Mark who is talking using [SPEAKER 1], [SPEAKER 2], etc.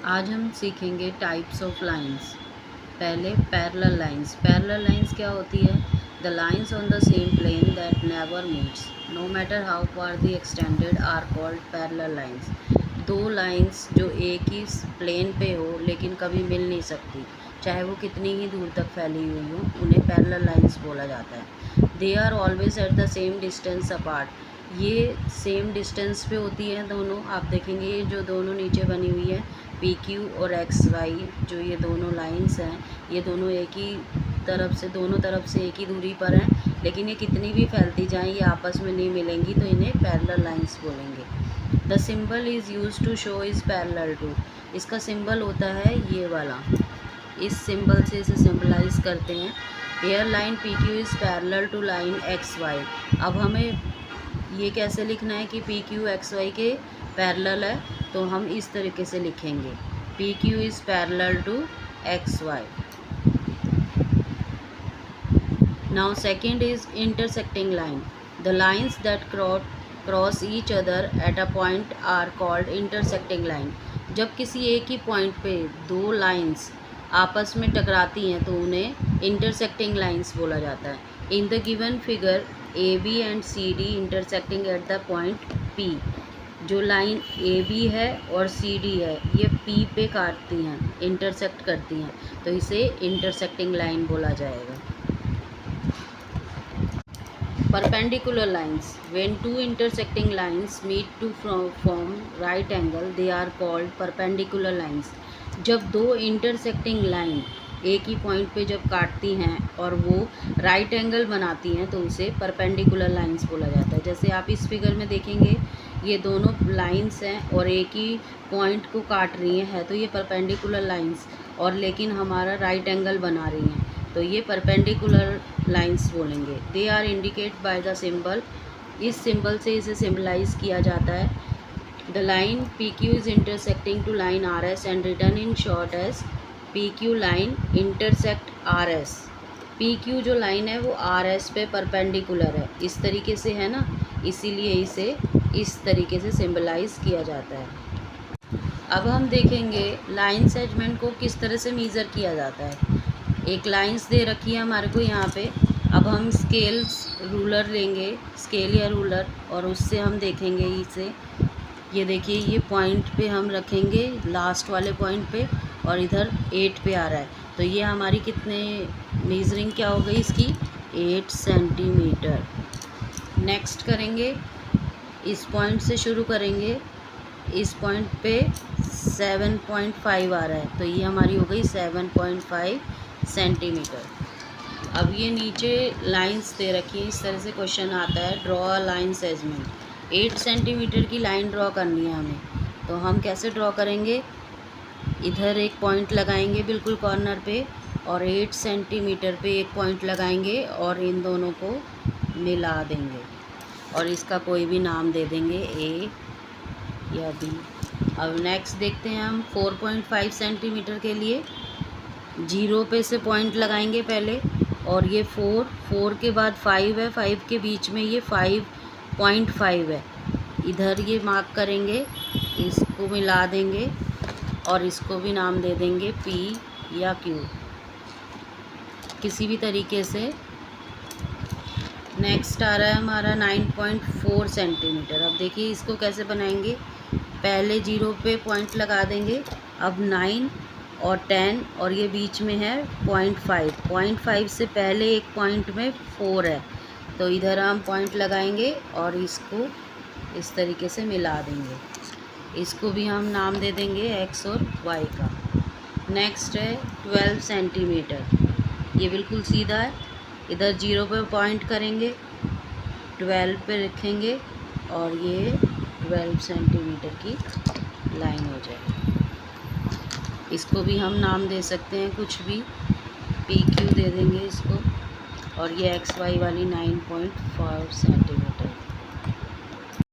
[SPEAKER 1] आज हम सीखेंगे टाइप्स ऑफ लाइंस। पहले पैरेलल लाइंस। पैरेलल लाइंस क्या होती है? The lines on the same plane that never meets no matter how far the extended are called parallel lines. दो lines जो एक ही प्लेन पे हो लेकिन कभी मिल नहीं सकती, चाहे वो कितनी ही दूर तक फैली हुई हो, उन्हें पैरेलल लाइंस बोला जाता है। They are always at the same distance apart. ये सेम डिस्टेंस पे होती है दोनों। आप देखेंगे ये जो दोनों नीचे बनी हुई है पी क्यू और एक्स वाई, जो ये दोनों लाइंस हैं, ये दोनों एक ही तरफ से, दोनों तरफ से एक ही दूरी पर हैं, लेकिन ये कितनी भी फैलती जाएं ये आपस में नहीं मिलेंगी, तो इन्हें पैरेलल लाइंस बोलेंगे। The symbol is use to show is parallel to. इसका सिंबल होता है ये वाला, इस सिंबल से इसे सिंबलाइज करते हैं। Air line P Q is parallel to line X Y. अब हमें ये कैसे लिखना है कि पी क्यू एक्स वाई के पैरेलल है, तो हम इस तरीके से लिखेंगे, P Q is parallel to X Y. Now second is intersecting line. The lines that cross each other at a point are called intersecting line. जब किसी एक ही पॉइंट पे दो लाइन्स आपस में टकराती हैं तो उन्हें इंटरसेक्टिंग लाइन्स बोला जाता है। In the given figure A B and C D intersecting at the point P. जो लाइन ए बी है और सी डी है, ये पी पे काटती हैं, इंटरसेक्ट करती हैं, तो इसे इंटरसेक्टिंग लाइन बोला जाएगा। Perpendicular lines. When two intersecting lines meet to form right angle they are called perpendicular lines. जब दो इंटरसेक्टिंग लाइन एक ही पॉइंट पे जब काटती हैं और वो राइट एंगल बनाती हैं तो उसे परपेंडिकुलर लाइंस बोला जाता है। जैसे आप इस फिगर में देखेंगे ये दोनों लाइंस हैं और एक ही पॉइंट को काट रही हैं, है तो ये परपेंडिकुलर लाइंस, और लेकिन हमारा राइट एंगल बना रही हैं, तो ये परपेंडिकुलर लाइंस बोलेंगे। They are indicate by the symbol. इस सिंबल से इसे सिंबलाइज किया जाता है। The line P Q is intersecting to line R S and return in short as P Q line intersect R S. P Q जो line है वो R S पे परपेंडिकुलर है, इस तरीके से है ना, इसीलिए इसे इस तरीके से सिंबलाइज किया जाता है। अब हम देखेंगे लाइन सेगमेंट को किस तरह से मीज़र किया जाता है। एक लाइंस दे रखी है हमारे को यहाँ पे। अब हम रूलर लेंगे, स्केल या रूलर, और उससे हम देखेंगे इसे। ये देखिए ये पॉइंट पे हम रखेंगे, लास्ट वाले पॉइंट पे, और इधर 8 पे आ रहा है, तो ये हमारी कितने मेजरिंग क्या हो गई इसकी, 8 सेंटीमीटर। नेक्स्ट करेंगे, इस पॉइंट से शुरू करेंगे, इस पॉइंट पे 7.5 आ रहा है, तो ये हमारी हो गई 7.5 सेंटीमीटर। अब ये नीचे लाइंस दे रखी है, इस तरह से क्वेश्चन आता है, draw a line segment. 8 centimetre की लाइन ड्रॉ करनी है हमें, तो हम कैसे ड्रॉ करेंगे, इधर एक पॉइंट लगाएंगे बिल्कुल कॉर्नर पे, और 8 सेंटीमीटर पे एक पॉइंट लगाएंगे और इन दोनों को मिला देंगे, और इसका कोई भी नाम दे देंगे, ए या बी। अब नेक्स्ट देखते हैं हम 4.5 सेंटीमीटर के लिए, 0 पे से पॉइंट लगाएंगे पहले, और ये 4 के बाद 5 है, 5 के बीच में ये 5.5 है, इधर ये मार्क करेंगे, इसको मिला देंगे और इसको भी नाम दे देंगे पी या क्यू, किसी भी तरीके से। नेक्स्ट आ रहा है हमारा 9.4 सेंटीमीटर। अब देखिए इसको कैसे बनाएंगे, पहले 0 पे पॉइंट लगा देंगे, अब 9 और 10 और ये बीच में है 0.5 से पहले एक पॉइंट में 4 है, तो इधर हम पॉइंट लगाएंगे और इसको इस तरीके से मिला देंगे, इसको भी हम नाम दे देंगे एक्स और वाई का। नेक्स्ट है 12 सेंटीमीटर, ये बिल्कुल सीधा है, इधर 0 पे पॉइंट करेंगे, 12 पे रखेंगे और ये 12 सेंटीमीटर की लाइन हो जाएगी। इसको भी हम नाम दे सकते हैं कुछ भी, पी क्यू दे देंगे इसको, और ये एक्स वाई वाली 9.4 सेंटीमीटर।